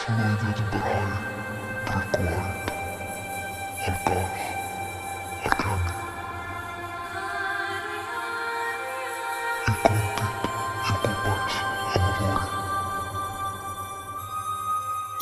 Schneidet bereit, Rückwand, Algas, Arcani, Incontit, Incubax, Amavori.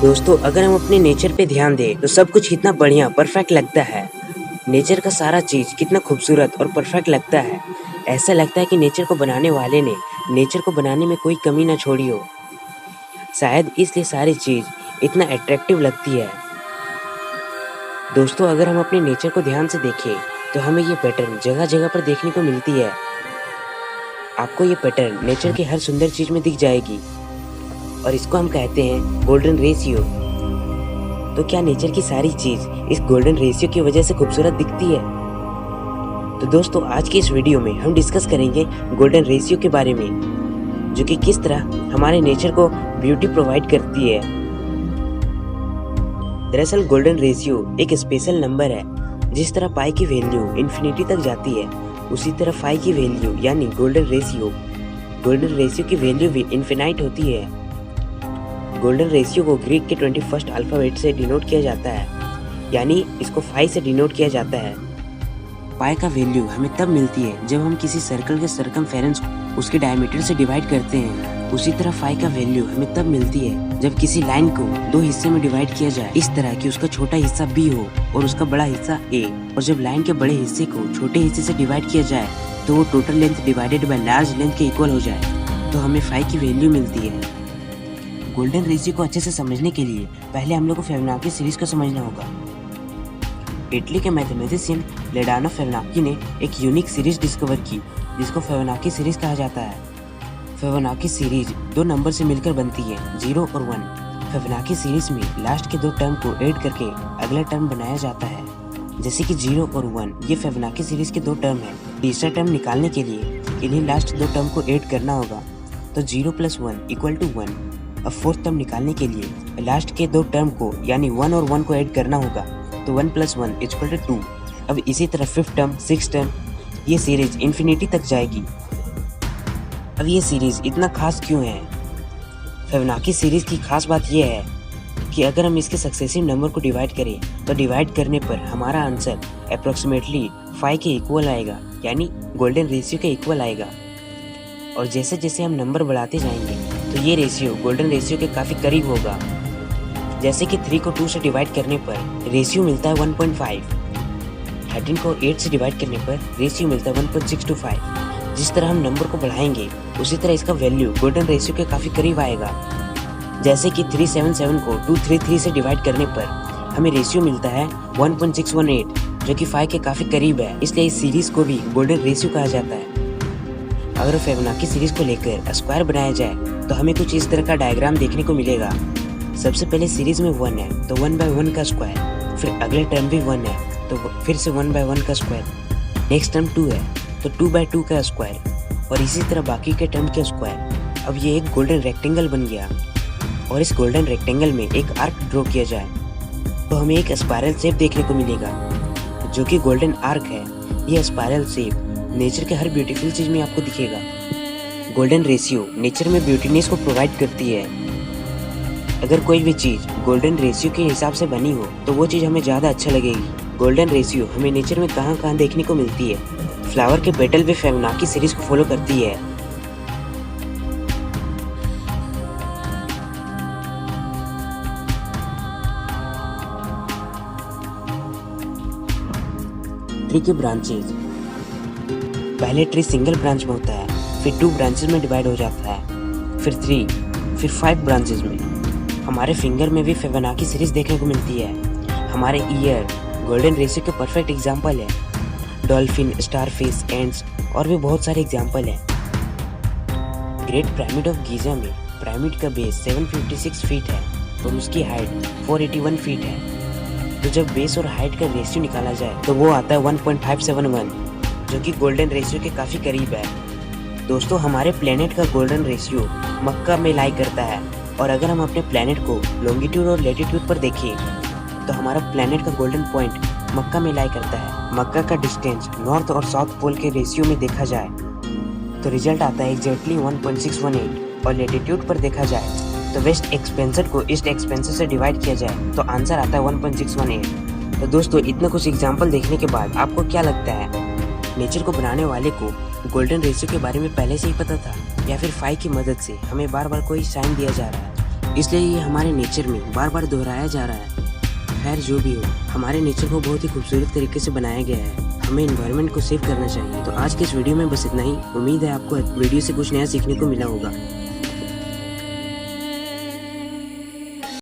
दोस्तों, अगर हम अपने नेचर पे ध्यान दें तो सब कुछ कितना बढ़िया परफेक्ट लगता है। नेचर का सारा चीज कितना खूबसूरत और परफेक्ट लगता है। ऐसा लगता है कि नेचर को बनाने वाले ने नेचर को बनाने में कोई कमी ना छोड़ी हो। शायद इसलिए सारी चीज इतना अट्रैक्टिव लगती है। दोस्तों, अगर हम अपने नेचर को ध्यान से देखें तो हमें ये पैटर्न जगह जगह पर देखने को मिलती है। आपको ये पैटर्न नेचर की हर सुंदर चीज में दिख जाएगी और इसको हम कहते हैं गोल्डन रेशियो। तो क्या नेचर की सारी चीज इस गोल्डन रेशियो की वजह से खूबसूरत दिखती है? तो दोस्तों, आज की इस वीडियो में हम डिस्कस करेंगे गोल्डन रेशियो के बारे में, जो कि किस तरह हमारे नेचर को ब्यूटी प्रोवाइड करती है। दरअसल गोल्डन रेशियो एक स्पेशल नंबर है। जिस तरह पाई की वैल्यू इन्फिनिटी तक जाती है, उसी तरह फाई की वैल्यू यानी गोल्डन रेशियो की वैल्यू भी इन्फिनाइट होती है। गोल्डन रेशियो को ग्रीक के 21st अल्फाबेट से डिनोट किया जाता है, यानी इसको फाई से डिनोट किया जाता है। पाई का वैल्यू हमें तब मिलती है जब हम किसी सर्कल के सरकमफेरेंस को उसके डायमीटर से डिवाइड करते हैं। उसी तरह फाई का वैल्यू हमें तब मिलती है जब किसी लाइन को दो हिस्से में डिवाइड किया जाए, इस तरह कि उसका छोटा हिस्सा बी हो और उसका बड़ा हिस्सा ए। और जब लाइन के बड़े हिस्से को छोटे हिस्से से डिवाइड किया जाए तो वो total length divided by large length के इक्वल हो जाए, तो हमें फाई की वैल्यू मिलती है। गोल्डन रेशियो को अच्छे से समझने के लिए पहले हम लोग को फिबोनाची सीरीज को समझना होगा। इटली के मैथमेटिशियन लेडानो फिबोनाची ने एक यूनिक सीरीज डिस्कवर की, जिसको फिबोनाची सीरीज कहा जाता है। फिबोनाची सीरीज दो नंबर से मिलकर बनती है, 0 और 1। फिबोनाची सीरीज में लास्ट के दो टर्म को ऐड करके अगला टर्म बनाया जाता है, जैसे कि 0 और 1 ये फिबोनाची सीरीज के दो टर्म है। तीसरा टर्म निकालने के लिए इन्हीं लास्ट दो टर्म को ऐड करना होगा, तो 0 + 1 = 1। अब फोर्थ टर्म निकालने के लिए लास्ट के दो टर्म को यानी 1 और 1 को ऐड करना होगा, तो 1 + 1 = 2। अब इसी तरह फिफ्थ टर्म, सिक्स्थ टर्म, ये सीरीज इन्फिनिटी तक जाएगी। अब ये सीरीज इतना खास क्यों है? फिबोनाची सीरीज की खास बात यह है कि अगर हम इसके सक्सेसिव नंबर को डिवाइड करें तो डिवाइड करने पर हमारा आंसर अप्रोक्सीमेटली 5 के इक्वल आएगा, यानी गोल्डन रेशियो के इक्वल आएगा। और जैसे जैसे हम नंबर बढ़ाते जाएंगे तो ये रेशियो गोल्डन रेशियो के काफ़ी करीब होगा। जैसे कि 3 को 2 से डिवाइड करने पर रेशियो मिलता है 1.5, 13 को 8 से डिवाइड करने पर रेशियो मिलता है 1.625। जिस तरह हम नंबर को बढ़ाएंगे उसी तरह इसका वैल्यू गोल्डन रेशियो के काफ़ी करीब आएगा। जैसे कि 377 को 233 से डिवाइड करने पर हमें रेशियो मिलता है 1.618, जो कि 5 के काफ़ी करीब है, इसलिए इस सीरीज़ को भी गोल्डन रेशियो कहा जाता है। अगर फिबोनाची सीरीज को लेकर स्क्वायर बनाया जाए तो हमें कुछ इस तरह का डायग्राम देखने को मिलेगा। सबसे पहले सीरीज में 1 है तो 1/1 का स्क्वायर, फिर अगले टर्म भी 1 है तो फिर से 1/1 का स्क्वायर, नेक्स्ट टर्म 2 है तो 2/2 का स्क्वायर, और इसी तरह बाकी के टर्म के स्क्वायर। अब ये एक गोल्डन रेक्टेंगल बन गया और इस गोल्डन रेक्टेंगल में एक आर्क ड्रॉ किया जाए तो हमें एक स्पाइरल शेप देखने को मिलेगा, जो कि गोल्डन आर्क है। यह स्पाइरल शेप नेचर के हर ब्यूटीफुल चीज में आपको दिखेगा। गोल्डन रेशियो नेचर में ब्यूटीनेस को प्रोवाइड करती है। अगर कोई भी चीज गोल्डन रेशियो के हिसाब से बनी हो तो वो चीज हमें ज्यादा अच्छा लगेगी। गोल्डन रेशियो हमें नेचर में कहाँ कहाँ देखने को मिलती है? फ्लावर के पेटल भी फिबोनाची सीरीज को फॉलो करती है। ट्री के ब्रांचेज, पहले ट्री सिंगल ब्रांच में होता है, फिर 2 ब्रांचेज में डिवाइड हो जाता है, फिर 3, फिर 5 ब्रांचेज में। हमारे फिंगर में भी फिबोनाची सीरीज देखने को मिलती है। हमारे ईयर गोल्डन रेशियो के परफेक्ट एग्जाम्पल है। डॉल्फिन, स्टारफिश, एंड्स और भी बहुत सारे एग्जाम्पल हैं। ग्रेट पिरामिड ऑफ गीजा में पिरामिड का बेस 756 फीट है और उसकी हाइट 481 फीट है। तो जब बेस और हाइट का रेशियो निकाला जाए तो वो आता है 1.571, जो कि गोल्डन रेशियो के काफ़ी करीब है। दोस्तों, हमारे प्लेनेट का गोल्डन रेशियो मक्का में लाई करता है, और अगर हम अपने प्लेनेट को लॉन्गिट्यूड और लैटिट्यूड पर देखें तो हमारा प्लेनेट का गोल्डन पॉइंट मक्का में लाई करता है। मक्का का डिस्टेंस नॉर्थ और साउथ पोल के रेशियो में देखा जाए तो रिजल्ट आता है एग्जैक्टली 1.618 और लेटीट्यूड पर देखा जाए तो वेस्ट एक्सपेंसर को ईस्ट एक्सपेंसर से डिवाइड किया जाए तो आंसर आता है 1.618। तो दोस्तों इतना कुछ एग्जाम्पल देखने के बाद आपको क्या लगता है, नेचर को बनाने वाले को गोल्डन रेशियो के बारे में पहले से ही पता था या फिर फाई की मदद से हमें बार बार कोई साइन दिया जा रहा है, इसलिए ये हमारे नेचर में बार बार दोहराया जा रहा है। खैर जो भी हो, हमारे नेचर को बहुत ही खूबसूरत तरीके से बनाया गया है, हमें एनवायरनमेंट को सेव करना चाहिए। तो आज के इस वीडियो में बस इतना ही। उम्मीद है आपको वीडियो से कुछ नया सीखने को मिला होगा।